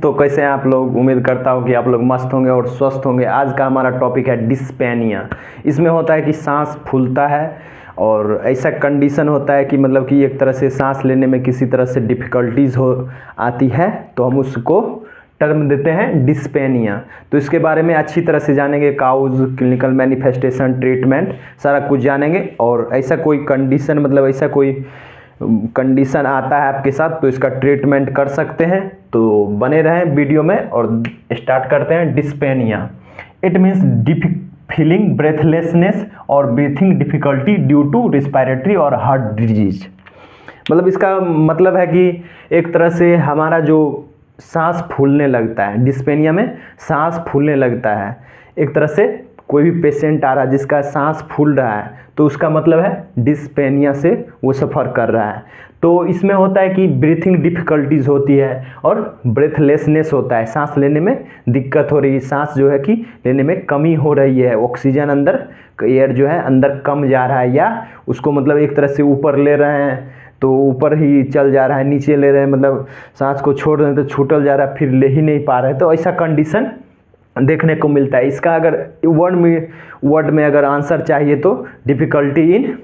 तो कैसे हैं आप लोग। उम्मीद करता हूँ कि आप लोग मस्त होंगे और स्वस्थ होंगे। आज का हमारा टॉपिक है डिस्पेनिया। इसमें होता है कि सांस फूलता है और ऐसा कंडीशन होता है कि मतलब कि एक तरह से सांस लेने में किसी तरह से डिफ़िकल्टीज़ हो आती है, तो हम उसको टर्म देते हैं डिस्पेनिया। तो इसके बारे में अच्छी तरह से जानेंगे, काउज, क्लिनिकल मैनिफेस्टेशन, ट्रीटमेंट, सारा कुछ जानेंगे। और ऐसा कोई कंडीशन मतलब ऐसा कोई कंडीशन आता है आपके साथ तो इसका ट्रीटमेंट कर सकते हैं। तो बने रहें वीडियो में और स्टार्ट करते हैं। Dyspnoea it means feeling breathlessness और breathing difficulty due to respiratory और हार्ट डिजीज। मतलब इसका मतलब है कि एक तरह से हमारा जो सांस फूलने लगता है, डिस्पेनिया में सांस फूलने लगता है। एक तरह से कोई भी पेशेंट आ रहा है जिसका सांस फूल रहा है तो उसका मतलब है डिस्पेनिया से वो सफ़र कर रहा है। तो इसमें होता है कि ब्रीथिंग डिफ़िकल्टीज़ होती है और ब्रेथलेसनेस होता है, सांस लेने में दिक्कत हो रही है, सांस जो है कि लेने में कमी हो रही है, ऑक्सीजन अंदर एयर जो है अंदर कम जा रहा है, या उसको मतलब एक तरह से ऊपर ले रहे हैं तो ऊपर ही चल जा रहा है, नीचे ले रहे हैं मतलब सांस को छोड़ रहे हैं तो छूटल जा रहा है, फिर ले ही नहीं पा रहे हैं। तो ऐसा कंडीशन देखने को मिलता है। इसका अगर वर्ड में अगर आंसर चाहिए तो डिफ़िकल्टी इन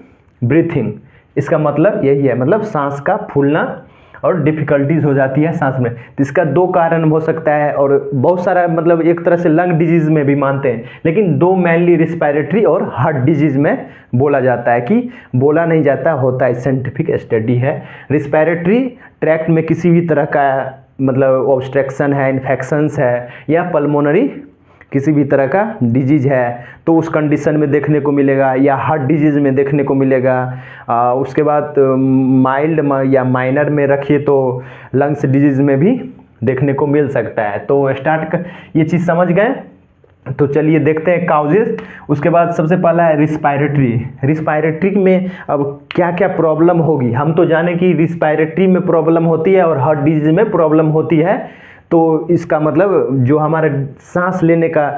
ब्रीथिंग, इसका मतलब यही है, मतलब सांस का फूलना और डिफ़िकल्टीज़ हो जाती है सांस में। तो इसका दो कारण हो सकता है और बहुत सारा मतलब एक तरह से लंग डिजीज़ में भी मानते हैं, लेकिन दो मेनली रिस्पायरेटरी और हार्ट डिजीज़ में बोला जाता है कि बोला नहीं जाता, होता है, साइंटिफिक स्टडी है। रिस्पायरेटरी ट्रैक्ट में किसी भी तरह का मतलब ऑब्स्ट्रक्शन है, इन्फेक्शंस है या पल्मोनरी किसी भी तरह का डिजीज़ है तो उस कंडीशन में देखने को मिलेगा, या हार्ट डिजीज़ में देखने को मिलेगा। उसके बाद माइल्ड या माइनर में रखिए तो लंग्स डिजीज़ में भी देखने को मिल सकता है। तो ये चीज़ समझ गए। तो चलिए देखते हैं काउजेस। उसके बाद सबसे पहला है रिस्पायरेटरी में अब क्या क्या प्रॉब्लम होगी। हम तो जाने कि रिस्पायरेटरी में प्रॉब्लम होती है और हार्ट डिजीज़ में प्रॉब्लम होती है। तो इसका मतलब जो हमारे सांस लेने का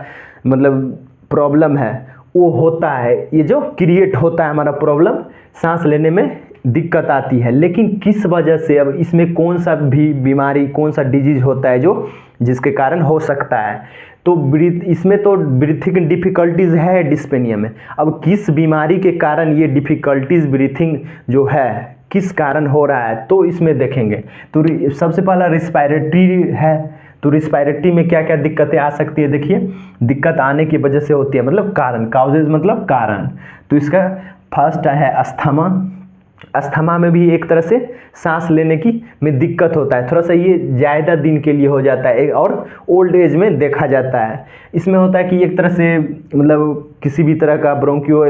मतलब प्रॉब्लम है वो होता है, ये जो क्रिएट होता है हमारा प्रॉब्लम, सांस लेने में दिक्कत आती है। लेकिन किस वजह से, अब इसमें कौन सा भी बीमारी, कौन सा डिजीज होता है जो जिसके कारण हो सकता है। तो इसमें तो ब्रीथिंग डिफ़िकल्टीज़ है डिस्पेनिया में। अब किस बीमारी के कारण ये डिफ़िकल्टीज़ ब्रीथिंग जो है किस कारण हो रहा है तो इसमें देखेंगे। तो सबसे पहला रिस्पायरेटरी है। तो रिस्पायरेटरी में क्या क्या दिक्कतें आ सकती है, देखिए दिक्कत आने की वजह से होती है, मतलब कारण, काउजेज मतलब कारण। तो इसका फर्स्ट है अस्थमा। अस्थमा में भी एक तरह से सांस लेने की में दिक्कत होता है, थोड़ा सा ये ज़्यादा दिन के लिए हो जाता है और ओल्ड एज में देखा जाता है। इसमें होता है कि एक तरह से मतलब किसी भी तरह का ब्रोंकियो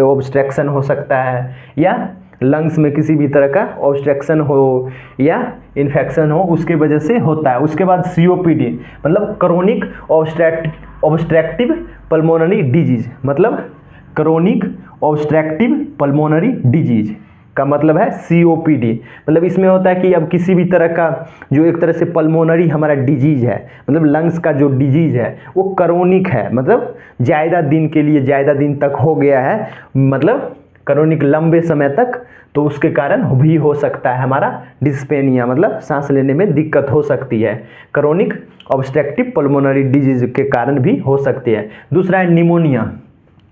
ऑब्स्ट्रक्शन हो सकता है, या लंग्स में किसी भी तरह का ऑब्स्ट्रक्शन हो या इन्फेक्शन हो, उसके वजह से होता है। उसके बाद COPD मतलब क्रोनिक ऑब्स्ट्रक्टिव पल्मोनरी डिजीज, मतलब क्रोनिक ऑब्स्ट्रक्टिव पल्मोनरी डिजीज का मतलब है COPD। मतलब इसमें होता है कि अब किसी भी तरह का जो एक तरह से पल्मोनरी हमारा डिजीज है, मतलब लंग्स का जो डिजीज है वो क्रोनिक है, मतलब ज़्यादा दिन के लिए, ज़्यादा दिन तक हो गया है, मतलब क्रोनिक लंबे समय तक, तो उसके कारण भी हो सकता है हमारा डिस्पेनिया, मतलब सांस लेने में दिक्कत हो सकती है। क्रोनिक ऑब्स्ट्रक्टिव पल्मोनरी डिजीज के कारण भी हो सकती है। दूसरा है निमोनिया।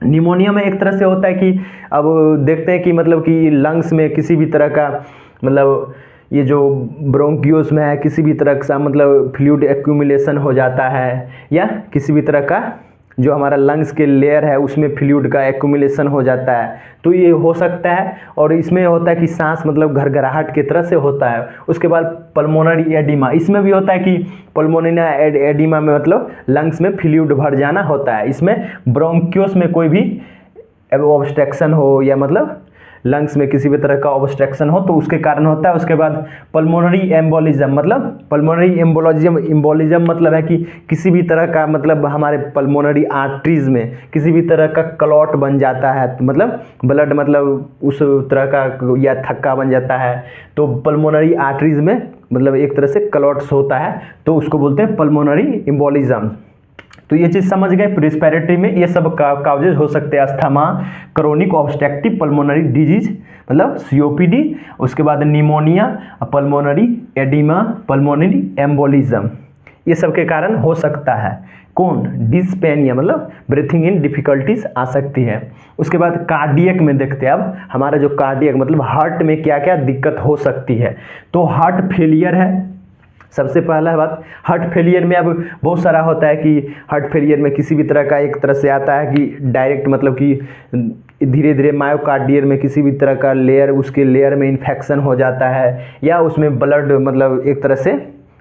निमोनिया में एक तरह से होता है कि अब देखते हैं कि मतलब कि लंग्स में किसी भी तरह का मतलब ये जो ब्रोंकियोस में है किसी भी तरह का मतलब फ्लूइड एक्यूमुलेशन हो जाता है, या किसी भी तरह का जो हमारा लंग्स के लेयर है उसमें फ्लूइड का एक्यूमुलेशन हो जाता है, तो ये हो सकता है। और इसमें होता है कि सांस मतलब घरघराहट की तरह से होता है। उसके बाद पल्मोनरी एडिमा, इसमें भी होता है कि पल्मोनरी एडिमा में मतलब लंग्स में फ्लूइड भर जाना होता है। इसमें ब्रोंकियोस में कोई भी ऑब्स्ट्रक्शन हो या मतलब लंग्स में किसी भी तरह का ऑब्स्ट्रक्शन हो तो उसके कारण होता है। उसके बाद पल्मोनरी एम्बोलिज्म, मतलब पल्मोनरी एम्बोलिज्म मतलब है कि किसी भी तरह का मतलब हमारे पल्मोनरी आर्टरीज में किसी भी तरह का क्लॉट बन जाता है, तो मतलब ब्लड मतलब उस तरह का या थक्का बन जाता है, तो पल्मोनरी आर्टरीज में मतलब एक तरह से क्लॉट्स होता है, तो उसको बोलते हैं पल्मोनरी एम्बोलिज्म। तो ये चीज़ समझ गए। रिस्पायरेटरी में ये सब काउजेज हो सकते हैं, asthma, chronic obstructive pulmonary disease मतलब COPD, उसके बाद pneumonia, pulmonary oedema, pulmonary embolism. ये सब के कारण हो सकता है। कौन? डिस्पेनिया, मतलब ब्रीथिंग इन डिफिकल्टीज आ सकती है। उसके बाद कार्डियक में देखते हैं अब हमारा जो कार्डियक मतलब हार्ट में क्या क्या दिक्कत हो सकती है। तो हार्ट फेलियर है सबसे पहला बात। हार्ट फेलियर में अब बहुत सारा होता है कि हार्ट फेलियर में किसी भी तरह का एक तरह से आता है कि डायरेक्ट मतलब कि धीरे धीरे मायोकार्डियर में किसी भी तरह का लेयर, उसके लेयर में इन्फेक्शन हो जाता है, या उसमें ब्लड मतलब एक तरह से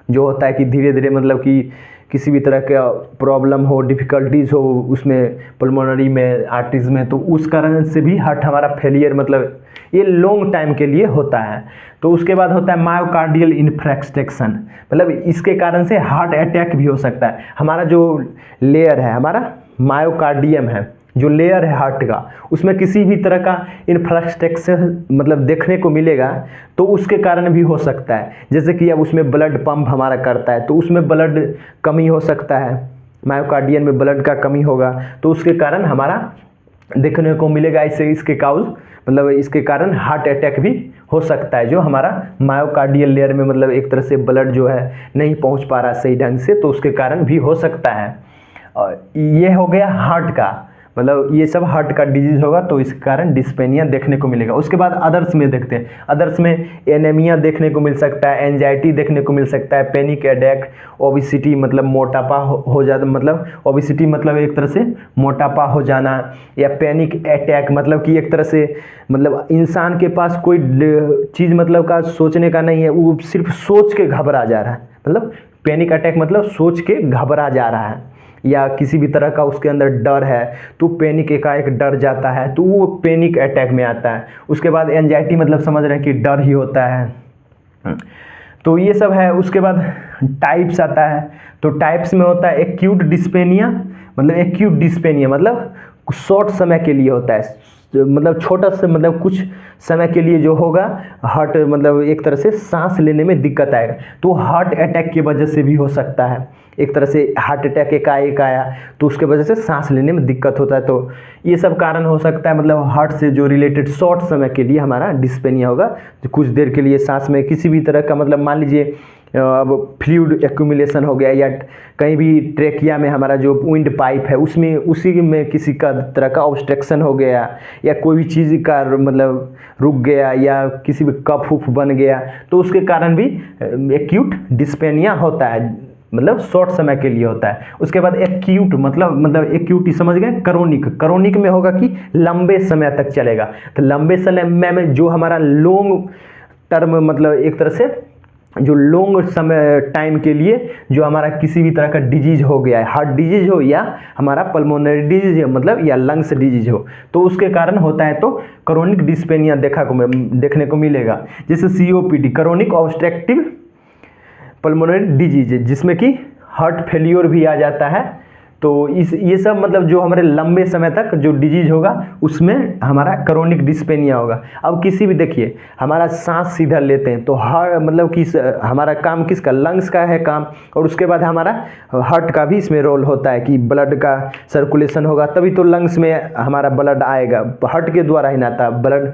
जो होता है कि धीरे धीरे मतलब कि किसी भी तरह का प्रॉब्लम हो, डिफ़िकल्टीज हो उसमें पल्मोनरी में, आर्टरीज में, तो उस कारण से भी हार्ट हमारा फेलियर मतलब ये लॉन्ग टाइम के लिए होता है। तो उसके बाद होता है मायोकार्डियल इन्फ्रेक्शन, मतलब इसके कारण से हार्ट अटैक भी हो सकता है। हमारा जो लेयर है, हमारा मायोकार्डियम है, जो लेयर है हार्ट का, उसमें किसी भी तरह का इन्फ्रेक्शन मतलब देखने को मिलेगा तो उसके कारण भी हो सकता है। जैसे कि अब उसमें ब्लड पंप हमारा करता है तो उसमें ब्लड कमी हो सकता है, मायोकार्डियम में ब्लड का कमी होगा तो उसके कारण हमारा देखने को मिलेगा। इससे इसके काउज मतलब इसके कारण हार्ट अटैक भी हो सकता है, जो हमारा मायोकार्डियल लेयर में मतलब एक तरह से ब्लड जो है नहीं पहुंच पा रहा सही ढंग से, तो उसके कारण भी हो सकता है। और ये हो गया हार्ट का, मतलब ये सब हार्ट का डिजीज होगा तो इस कारण डिस्पेनिया देखने को मिलेगा। उसके बाद अदर्स में देखते हैं। अदर्स में एनीमिया देखने को मिल सकता है, एंजाइटी देखने को मिल सकता है, पैनिक अटैक, ओबिसिटी मतलब मोटापा हो जाता, मतलब ओबिसिटी मतलब एक तरह से मोटापा हो जाना, या पैनिक अटैक मतलब कि एक तरह से मतलब इंसान के पास कोई चीज़ मतलब का सोचने का नहीं है, वो सिर्फ सोच के घबरा जा रहा है। मतलब पैनिक अटैक मतलब सोच के घबरा जा रहा है, या किसी भी तरह का उसके अंदर डर है तो पैनिक एकाएक डर जाता है तो वो पैनिक अटैक में आता है। उसके बाद एंजाइटी मतलब समझ रहे हैं कि डर ही होता है। तो ये सब है। उसके बाद टाइप्स आता है, तो टाइप्स में होता है एक्यूट डिस्पेनिया, मतलब एक्यूट डिस्पेनिया मतलब शॉर्ट समय के लिए होता है, मतलब छोटा सा मतलब कुछ समय के लिए जो होगा हार्ट मतलब एक तरह से सांस लेने में दिक्कत आएगा, तो हार्ट अटैक की वजह से भी हो सकता है। एक तरह से हार्ट अटैक एकाएक आया तो उसके वजह से सांस लेने में दिक्कत होता है, तो ये सब कारण हो सकता है। मतलब हार्ट से जो रिलेटेड शॉर्ट समय के लिए हमारा डिस्पेनिया होगा, तो कुछ देर के लिए सांस में किसी भी तरह का मतलब मान लीजिए अब फ्लूइड एक्यूमुलेशन हो गया, या कहीं भी ट्रेकिया में हमारा जो विंड पाइप है उसमें उसी में किसी का तरह का ऑब्स्ट्रक्शन हो गया, या कोई भी चीज़ का मतलब रुक गया, या किसी भी कफ उफ बन गया, तो उसके कारण भी एक्यूट डिस्पेनिया होता है, मतलब शॉर्ट समय के लिए होता है। उसके बाद एक्यूट मतलब एक्यूट ही समझ गए। क्रोनिक में होगा कि लंबे समय तक चलेगा, तो लंबे समय में जो हमारा लॉन्ग टर्म मतलब एक तरह से जो लॉन्ग समय टाइम के लिए जो हमारा किसी भी तरह का डिजीज हो गया है, हार्ट डिजीज हो या हमारा पल्मोनरी डिजीज हो मतलब या लंग्स डिजीज हो, तो उसके कारण होता है, तो क्रोनिक डिस्पेनिया देखने को मिलेगा। जैसे COPD, chronic obstructive pulmonary disease, जिसमें कि हार्ट फेलियर भी आ जाता है। तो ये सब मतलब जो हमारे लंबे समय तक जो डिजीज होगा उसमें हमारा क्रोनिक डिस्पेनिया होगा। अब किसी भी देखिए हमारा सांस सीधा लेते हैं तो मतलब कि हमारा काम किसका, लंग्स का है काम, और उसके बाद हमारा हार्ट का भी इसमें रोल होता है कि ब्लड का सर्कुलेशन होगा तभी तो लंग्स में हमारा ब्लड आएगा, हार्ट के द्वारा ही ना आता ब्लड,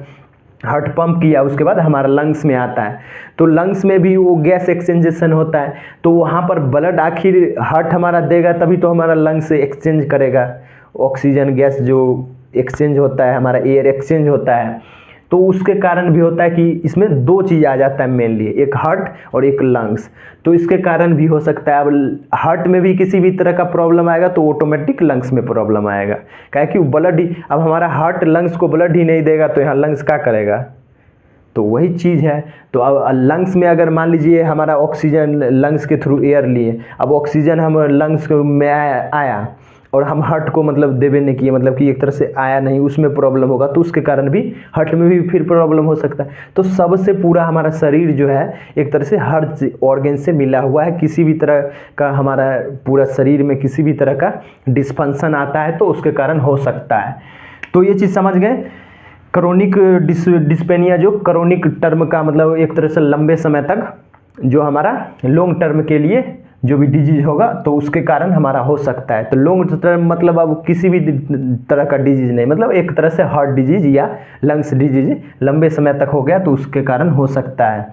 हार्ट पंप किया उसके बाद हमारा लंग्स में आता है, तो लंग्स में भी वो गैस एक्सचेंजेशन होता है, तो वहाँ पर ब्लड आखिर हार्ट हमारा देगा तभी तो हमारा लंग्स से एक्सचेंज करेगा, ऑक्सीजन गैस जो एक्सचेंज होता है, हमारा एयर एक्सचेंज होता है, तो उसके कारण भी होता है कि इसमें दो चीज़ आ जाता है मेनली, एक हार्ट और एक लंग्स, तो इसके कारण भी हो सकता है। अब हार्ट में भी किसी भी तरह का प्रॉब्लम आएगा तो ऑटोमेटिक लंग्स में प्रॉब्लम आएगा, क्या कि ब्लड ही, अब हमारा हार्ट लंग्स को ब्लड ही नहीं देगा तो यहाँ लंग्स क्या करेगा, तो वही चीज़ है। तो अब लंग्स में अगर मान लीजिए हमारा ऑक्सीजन लंग्स के थ्रू एयर लिए, अब ऑक्सीजन हम लंग्स में आया और हम हार्ट को मतलब देवे नहीं किए, मतलब कि एक तरह से आया नहीं, उसमें प्रॉब्लम होगा, तो उसके कारण भी हार्ट में भी फिर प्रॉब्लम हो सकता है। तो सबसे पूरा हमारा शरीर जो है एक तरह से हर ऑर्गन से मिला हुआ है, किसी भी तरह का हमारा पूरा शरीर में किसी भी तरह का डिस्फंक्शन आता है तो उसके कारण हो सकता है। तो ये चीज़ समझ गए। क्रोनिक डिस्पेनिया जो क्रोनिक टर्म का मतलब एक तरह से लंबे समय तक जो हमारा लॉन्ग टर्म के लिए जो भी डिजीज होगा तो उसके कारण हमारा हो सकता है। तो लॉन्ग टर्म मतलब अब किसी भी तरह का डिजीज नहीं, मतलब एक तरह से हार्ट डिजीज या लंग्स डिजीज लंबे समय तक हो गया तो उसके कारण हो सकता है।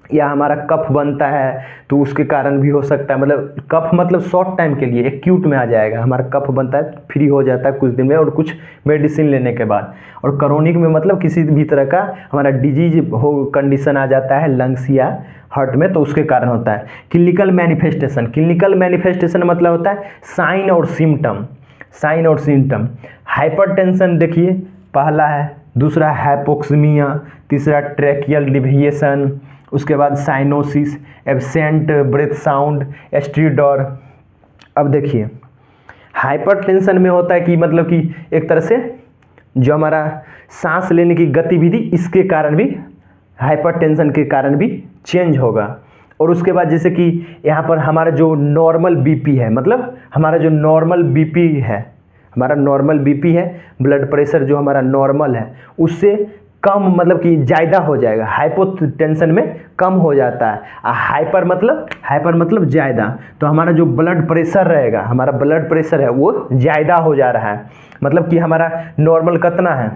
या हमारा कफ बनता है तो उसके कारण भी हो सकता है, मतलब कफ मतलब शॉर्ट टाइम के लिए एक्यूट में आ जाएगा, हमारा कफ बनता है फ्री हो जाता है कुछ दिन में और कुछ मेडिसिन लेने के बाद। और क्रोनिक में मतलब किसी भी तरह का हमारा डिजीज हो कंडीशन आ जाता है लंग्स या हार्ट में, तो उसके कारण होता है। क्लिनिकल मैनिफेस्टेशन, क्लिनिकल मैनिफेस्टेशन मतलब होता है साइन और सिम्टम, साइन और सिम्टम। हाइपरटेंशन देखिए पहला है, दूसरा हाइपोक्सीमिया, तीसरा ट्रैकियल डिविएशन, उसके बाद साइनोसिस, एब्सेंट ब्रेथ साउंड, एस्ट्रीडोर। अब देखिए हाइपरटेंशन में होता है कि मतलब कि एक तरह से जो हमारा सांस लेने की गतिविधि इसके कारण भी, हाइपरटेंशन के कारण भी चेंज होगा। और उसके बाद जैसे कि यहाँ पर हमारा जो नॉर्मल बीपी है, मतलब हमारा जो नॉर्मल बीपी है, हमारा नॉर्मल बीपी है, ब्लड प्रेशर जो हमारा नॉर्मल है उससे कम मतलब कि ज़्यादा हो जाएगा, हाइपोटेंशन में कम हो जाता है। हाइपर मतलब ज़्यादा, तो हमारा जो ब्लड प्रेशर रहेगा, हमारा ब्लड प्रेशर है वो ज़्यादा हो जा रहा है, मतलब कि हमारा नॉर्मल कितना है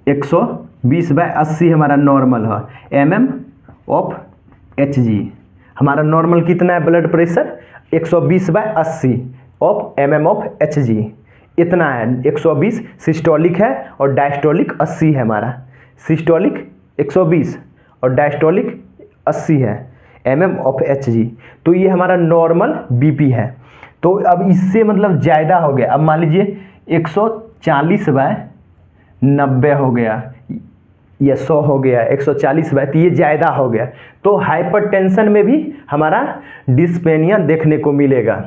120/80 हमारा नॉर्मल है, mm/Hg। हमारा नॉर्मल कितना है ब्लड प्रेशर 120/80 mm/Hg, इतना है 120 सिस्टोलिक है और डायस्टोलिक 80 है। हमारा सिस्टोलिक 120 और डायस्टोलिक 80 है mm/Hg। तो ये हमारा नॉर्मल बीपी है। तो अब इससे मतलब ज़्यादा हो गया, अब मान लीजिए 140/90 हो गया या 100 हो गया, 140/, तो ये ज़्यादा हो गया, तो हाइपरटेंशन में भी हमारा डिस्पेनिया देखने को मिलेगा,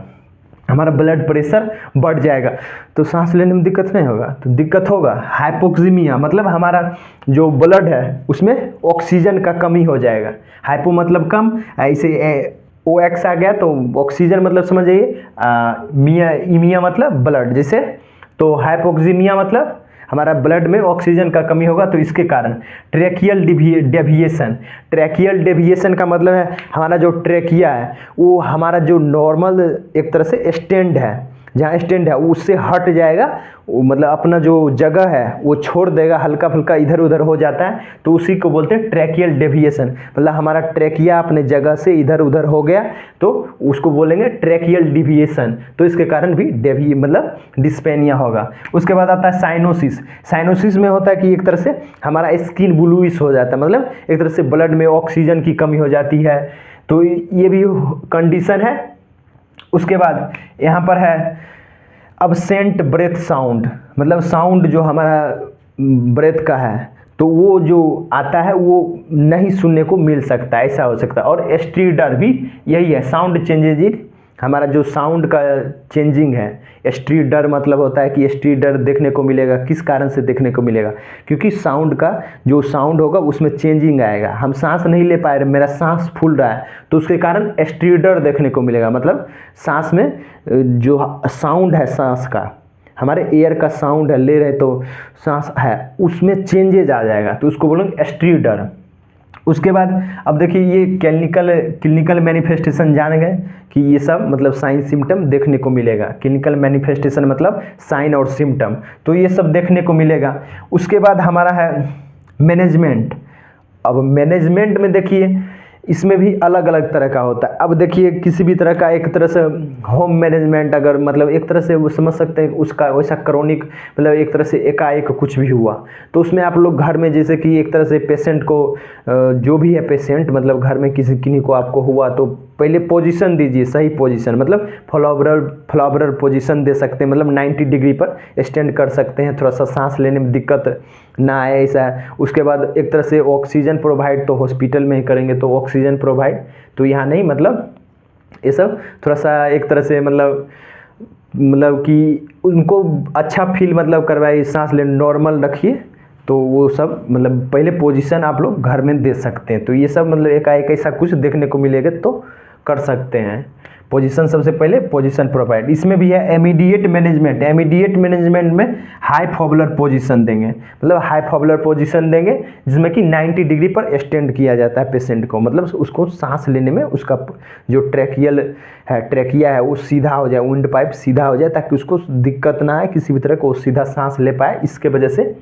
हमारा ब्लड प्रेशर बढ़ जाएगा, तो सांस लेने में दिक्कत नहीं होगा, तो दिक्कत होगा। हाइपोक्सीमिया मतलब हमारा जो ब्लड है उसमें ऑक्सीजन का कमी हो जाएगा, हाइपो मतलब कम, ऐसे OX आ गया तो ऑक्सीजन मतलब समझ जाइए, मिया इमिया मतलब ब्लड जैसे, तो हाइपोक्सीमिया मतलब हमारा ब्लड में ऑक्सीजन का कमी होगा, तो इसके कारण ट्रैकियल डेविएशन, ट्रैकियल डेविएशन का मतलब है हमारा जो ट्रैकिया है वो हमारा जो नॉर्मल एक तरह से स्टैंड है, जहाँ स्टैंड है उससे हट जाएगा, वो मतलब अपना जो जगह है वो छोड़ देगा, हल्का फुल्का इधर उधर हो जाता है, तो उसी को बोलते हैं ट्रैकियल डेविएशन, मतलब हमारा ट्रैकिया अपने जगह से इधर उधर हो गया तो उसको बोलेंगे ट्रैकियल डिविएशन, तो इसके कारण भी मतलब डिस्पेनिया होगा। उसके बाद आता है साइनोसिस। साइनोसिस में होता है कि एक तरह से हमारा स्किन ब्लूइश हो जाता है, मतलब एक तरह से ब्लड में ऑक्सीजन की कमी हो जाती है, तो ये भी कंडीशन है। उसके बाद यहाँ पर है अब्सेंट ब्रेथ साउंड, मतलब साउंड जो हमारा ब्रेथ का है तो वो जो आता है वो नहीं सुनने को मिल सकता है, ऐसा हो सकता है। और एस्ट्रीडर भी यही है, साउंड चेंजेज इन, हमारा जो साउंड का चेंजिंग है, एस्ट्रीडर मतलब होता है कि एस्ट्रीडर देखने को मिलेगा, किस कारण से देखने को मिलेगा, क्योंकि साउंड का जो साउंड होगा उसमें चेंजिंग आएगा, हम सांस नहीं ले पाए रहे, मेरा सांस फूल रहा है, तो उसके कारण एस्ट्रीडर देखने को मिलेगा, मतलब सांस में जो साउंड है सांस का, हमारे एयर का साउंड है, ले रहे तो सांस है उसमें चेंजेज आ जाएगा, तो उसको बोलेंगे एस्ट्रीडर। उसके बाद अब देखिए ये क्लिनिकल मैनिफेस्टेशन जान गए कि ये सब मतलब साइन सिम्टम देखने को मिलेगा, क्लिनिकल मैनिफेस्टेशन मतलब साइन और सिम्टम, तो ये सब देखने को मिलेगा। उसके बाद हमारा है मैनेजमेंट। अब मैनेजमेंट में देखिए इसमें भी अलग अलग तरह का होता है। अब देखिए किसी भी तरह का एक तरह से होम मैनेजमेंट, अगर मतलब एक तरह से वो समझ सकते हैं उसका वैसा क्रोनिक मतलब एक तरह से एकाएक कुछ भी हुआ तो उसमें आप लोग घर में जैसे कि एक तरह से पेशेंट को जो भी है पेशेंट मतलब घर में किन्हीं को आपको हुआ तो पहले पोजीशन दीजिए, सही पोजीशन मतलब फ्लावरल पोजीशन दे सकते हैं, मतलब 90 डिग्री पर स्टैंड कर सकते हैं, थोड़ा सा सांस लेने में दिक्कत ना आए ऐसा। उसके बाद एक तरह से ऑक्सीजन प्रोवाइड तो हॉस्पिटल में ही करेंगे तो ऑक्सीजन प्रोवाइड, तो यहाँ नहीं, मतलब ये सब थोड़ा सा एक तरह से मतलब कि उनको अच्छा फील मतलब करवाइए, सांस ले नॉर्मल रखिए, तो वो सब मतलब पहले पोजीशन आप लोग घर में दे सकते हैं। तो ये सब मतलब एकाएक ऐसा कुछ देखने को मिलेगा तो कर सकते हैं। पोजीशन सबसे पहले पोजीशन प्रोवाइड। इसमें भी है इमीडिएट मैनेजमेंट। इमीडिएट मैनेजमेंट में हाई फॉबुलर पोजीशन देंगे, मतलब हाई फॉबुलर पोजीशन देंगे जिसमें कि 90 डिग्री पर स्टैंड किया जाता है पेशेंट को, मतलब उसको सांस लेने में उसका जो ट्रैकिया है वो सीधा हो जाए, विंड पाइप सीधा हो जाए ताकि उसको दिक्कत ना आए, किसी भी तरह को सीधा सांस ले पाए, इसके वजह से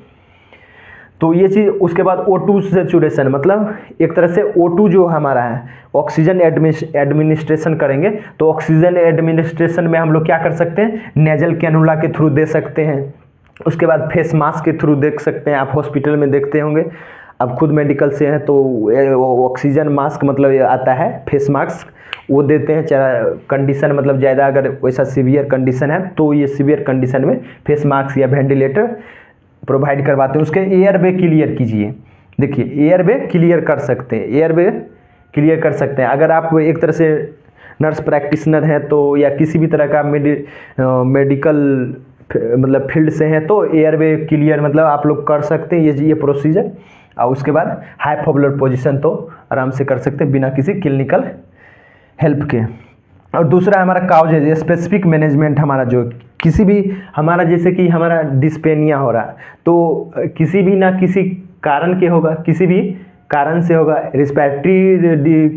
तो ये चीज़। उसके बाद O2 सैचुरेशन, मतलब एक तरह से O2 जो हमारा है ऑक्सीजन एडमिनिस्ट्रेशन करेंगे, तो ऑक्सीजन एडमिनिस्ट्रेशन में हम लोग क्या कर सकते हैं, नेजल कैनुला के थ्रू दे सकते हैं। उसके बाद फेस मास्क के थ्रू देख सकते हैं, आप हॉस्पिटल में देखते होंगे, आप खुद मेडिकल से हैं तो ऑक्सीजन मास्क मतलब आता है फेस मास्क, वो देते हैं। चाहे कंडीशन मतलब ज़्यादा अगर वैसा सीवियर कंडीशन है तो ये सीवियर कंडीशन में फेस मास्क या वेंटिलेटर प्रोवाइड करवाते हैं। उसके एयरवे क्लियर कीजिए, देखिए एयरवे क्लियर कर सकते हैं, एयरवे क्लियर कर सकते हैं। अगर आप एक तरह से नर्स प्रैक्टिशनर हैं तो या किसी भी तरह का मेडिकल मतलब फील्ड से हैं तो एयरवे क्लियर मतलब आप लोग कर सकते हैं ये प्रोसीजर। और उसके बाद हाई फॉबुलर पोजीशन तो आराम से कर सकते हैं बिना किसी क्लिनिकल हेल्प के। और दूसरा हमारा काउजेज स्पेसिफिक मैनेजमेंट, हमारा जो किसी भी हमारा जैसे कि हमारा डिस्पेनिया हो रहा तो किसी भी ना किसी कारण के होगा, किसी भी कारण से होगा, रिस्पिरेटरी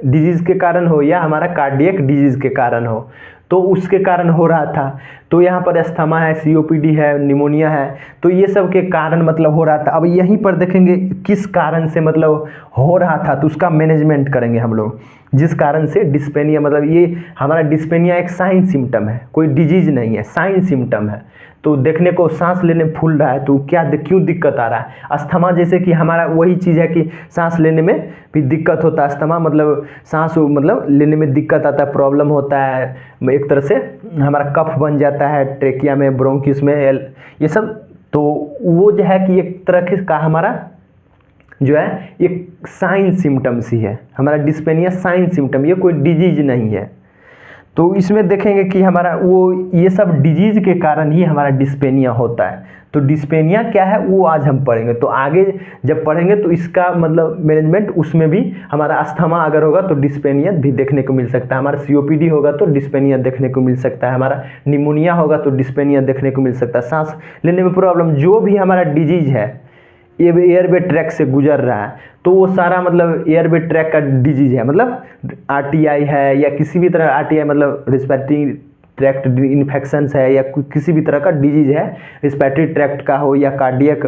डिजीज़ के कारण हो या हमारा कार्डियक डिजीज़ के कारण हो, तो उसके कारण हो रहा था। तो यहाँ पर अस्थमा है, COPD है, निमोनिया है, तो ये सब के कारण मतलब हो रहा था। अब यहीं पर देखेंगे किस कारण से मतलब हो रहा था तो उसका मैनेजमेंट करेंगे हम लोग। जिस कारण से डिस्पेनिया मतलब ये हमारा डिस्पेनिया एक साइन सिम्टम है, कोई डिजीज नहीं है, साइन सिम्टम है। तो देखने को सांस लेने फूल रहा है तो क्यों दिक्कत आ रहा है। अस्थमा जैसे कि हमारा वही चीज़ है कि सांस लेने में भी दिक्कत होता है। अस्थमा मतलब सांस मतलब लेने में दिक्कत आता है, प्रॉब्लम होता है, एक तरह से हमारा कफ बन जाता है ट्रेकिया में, ब्रोंकिस में, ये सब। तो वो जो है कि एक तरह का हमारा जो है एक साइन सिम्टम्स ही है, हमारा डिस्पेनिया साइन सिम्टम, ये कोई डिजीज नहीं है। तो इसमें देखेंगे कि हमारा वो ये सब डिजीज के कारण ही हमारा डिस्पेनिया होता है। तो डिस्पेनिया क्या है वो आज हम पढ़ेंगे। तो आगे जब पढ़ेंगे तो इसका मतलब मैनेजमेंट, उसमें भी हमारा अस्थमा अगर होगा तो डिस्पेनिया भी देखने को मिल सकता है, हमारा COPD होगा तो डिस्पेनिया देखने को मिल सकता है, हमारा निमोनिया होगा तो डिस्पेनिया देखने को मिल सकता है, सांस लेने में प्रॉब्लम, जो भी हमारा डिजीज है ये एयरवे ट्रैक से गुजर रहा है तो वो सारा मतलब एयरवे ट्रैक का डिजीज है, मतलब RTI है या किसी भी तरह RTI मतलब रिस्पिरेटरी ट्रैक्ट इन्फेक्शंस है या किसी भी तरह का डिजीज है, रिस्पिरेटरी ट्रैक्ट का हो या कार्डियक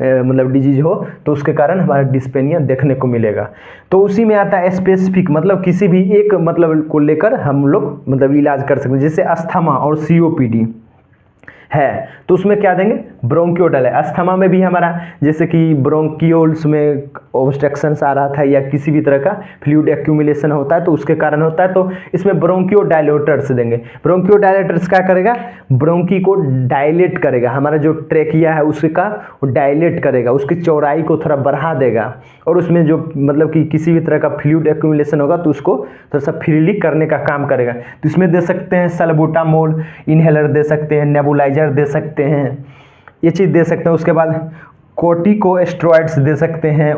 मतलब डिजीज हो, तो उसके कारण हमारा डिस्पेनिया देखने को मिलेगा। तो उसी में आता है स्पेसिफिक, मतलब किसी भी एक मतलब को लेकर हम लोग मतलब इलाज कर सकते हैं। जैसे अस्थमा और COPD है तो उसमें क्या देंगे, ब्रोंकियोडायलेट। अस्थमा में भी हमारा जैसे कि ब्रोंकियोल्स में ऑब्स्ट्रक्शंस आ रहा था या किसी भी तरह का फ्लूइड एक्यूमुलेशन होता है तो उसके कारण होता है, तो इसमें ब्रोंकियोडायलेटर्स देंगे। ब्रोंकियोडायलेटर्स क्या करेगा, ब्रोंकी को डायलेट करेगा, हमारा जो ट्रेकिया है उसका वो डायलेट करेगा, उसकी चौड़ाई को थोड़ा बढ़ा देगा, और उसमें जो मतलब कि किसी भी तरह का फ्लूइड एक्यूमुलेशन होगा तो उसको थोड़ा सा फ्रीली करने का काम करेगा। तो इसमें दे सकते हैं सल्बुटामोल इनहेलर दे सकते हैं, नेबुलाइजर दे सकते हैं, ये चीज़ दे सकते हैं। उसके बाद कोर्टिकोस्टेरॉइड्स दे सकते हैं,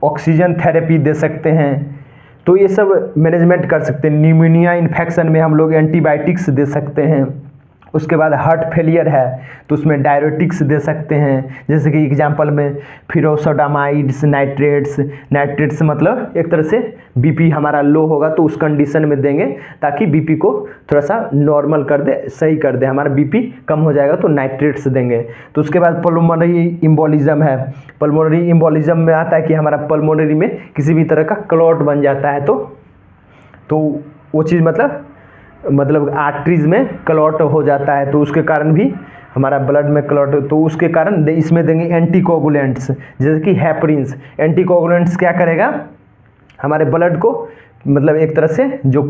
ऑक्सीजन थेरेपी दे सकते हैं, तो ये सब मैनेजमेंट कर सकते हैं। निमोनिया इन्फेक्शन में हम लोग एंटीबायोटिक्स दे सकते हैं। उसके बाद हार्ट फेलियर है तो उसमें डायरेटिक्स दे सकते हैं, जैसे कि एग्जांपल में फिरोसोडामाइड्स, नाइट्रेट्स मतलब एक तरह से BP हमारा लो होगा तो उस कंडीशन में देंगे ताकि BP को थोड़ा सा नॉर्मल कर दे, सही कर दे, हमारा BP कम हो जाएगा तो नाइट्रेट्स देंगे। तो उसके बाद पल्मोनरी इम्बोलिज्म है, पल्मोनरी इम्बोलिज्म में आता है कि हमारा पल्मोनरी में किसी भी तरह का क्लॉट बन जाता है तो वो चीज़ मतलब आर्टरीज में क्लॉट हो जाता है तो उसके कारण भी हमारा ब्लड में क्लॉट, तो उसके कारण इसमें देंगे एंटीकोगुलेंट्स, जैसे कि हेपरिन्स। एंटीकोगुलेंट्स क्या करेगा, हमारे ब्लड को मतलब एक तरह से जो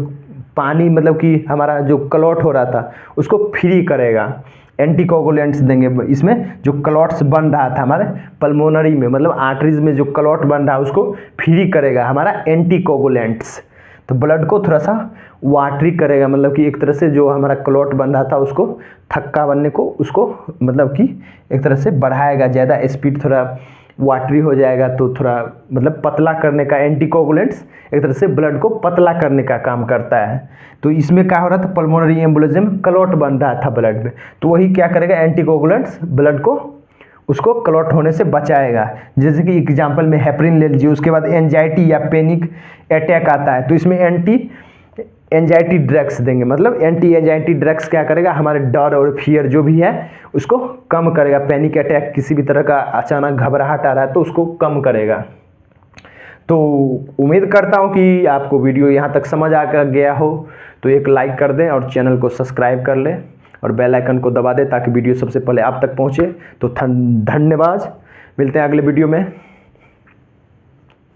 पानी मतलब कि हमारा जो क्लॉट हो रहा था उसको फ्री करेगा, एंटीकोगुलेंट्स देंगे। इसमें जो क्लॉट्स बन रहा था हमारे पल्मोनरी में मतलब आर्टरीज में जो क्लॉट बन रहा है उसको फ्री करेगा हमारा एंटीकोगुलेंट्स। तो ब्लड को थोड़ा सा वाटरी करेगा, मतलब कि एक तरह से जो हमारा क्लॉट बन रहा था उसको थक्का बनने को उसको मतलब कि एक तरह से बढ़ाएगा, ज़्यादा स्पीड थोड़ा वाटरी हो जाएगा तो थोड़ा मतलब पतला करने का, एंटीकोगुलेंट्स एक तरह से ब्लड को पतला करने का काम करता है। तो इसमें क्या हो रहा था, पल्मोनरी एम्बोलिज्म क्लॉट बन रहा था ब्लड में, तो वही क्या करेगा, एंटीकोगुलेंट्स ब्लड को उसको क्लॉट होने से बचाएगा। जैसे कि एग्जांपल में हेपरिन ले लीजिए। उसके बाद एंजाइटी या पैनिक अटैक आता है तो इसमें एंजाइटी ड्रग्स देंगे, मतलब एंटी एंजाइटी ड्रग्स क्या करेगा, हमारे डर और फियर जो भी है उसको कम करेगा। पैनिक अटैक, किसी भी तरह का अचानक घबराहट आ रहा है तो उसको कम करेगा। तो उम्मीद करता हूँ कि आपको वीडियो यहाँ तक समझ आ गया हो, तो एक लाइक कर दें और चैनल को सब्सक्राइब कर लें और बेल आइकन को दबा दें ताकि वीडियो सबसे पहले आप तक पहुँचे। तो धन्यवाद, मिलते हैं अगले वीडियो में।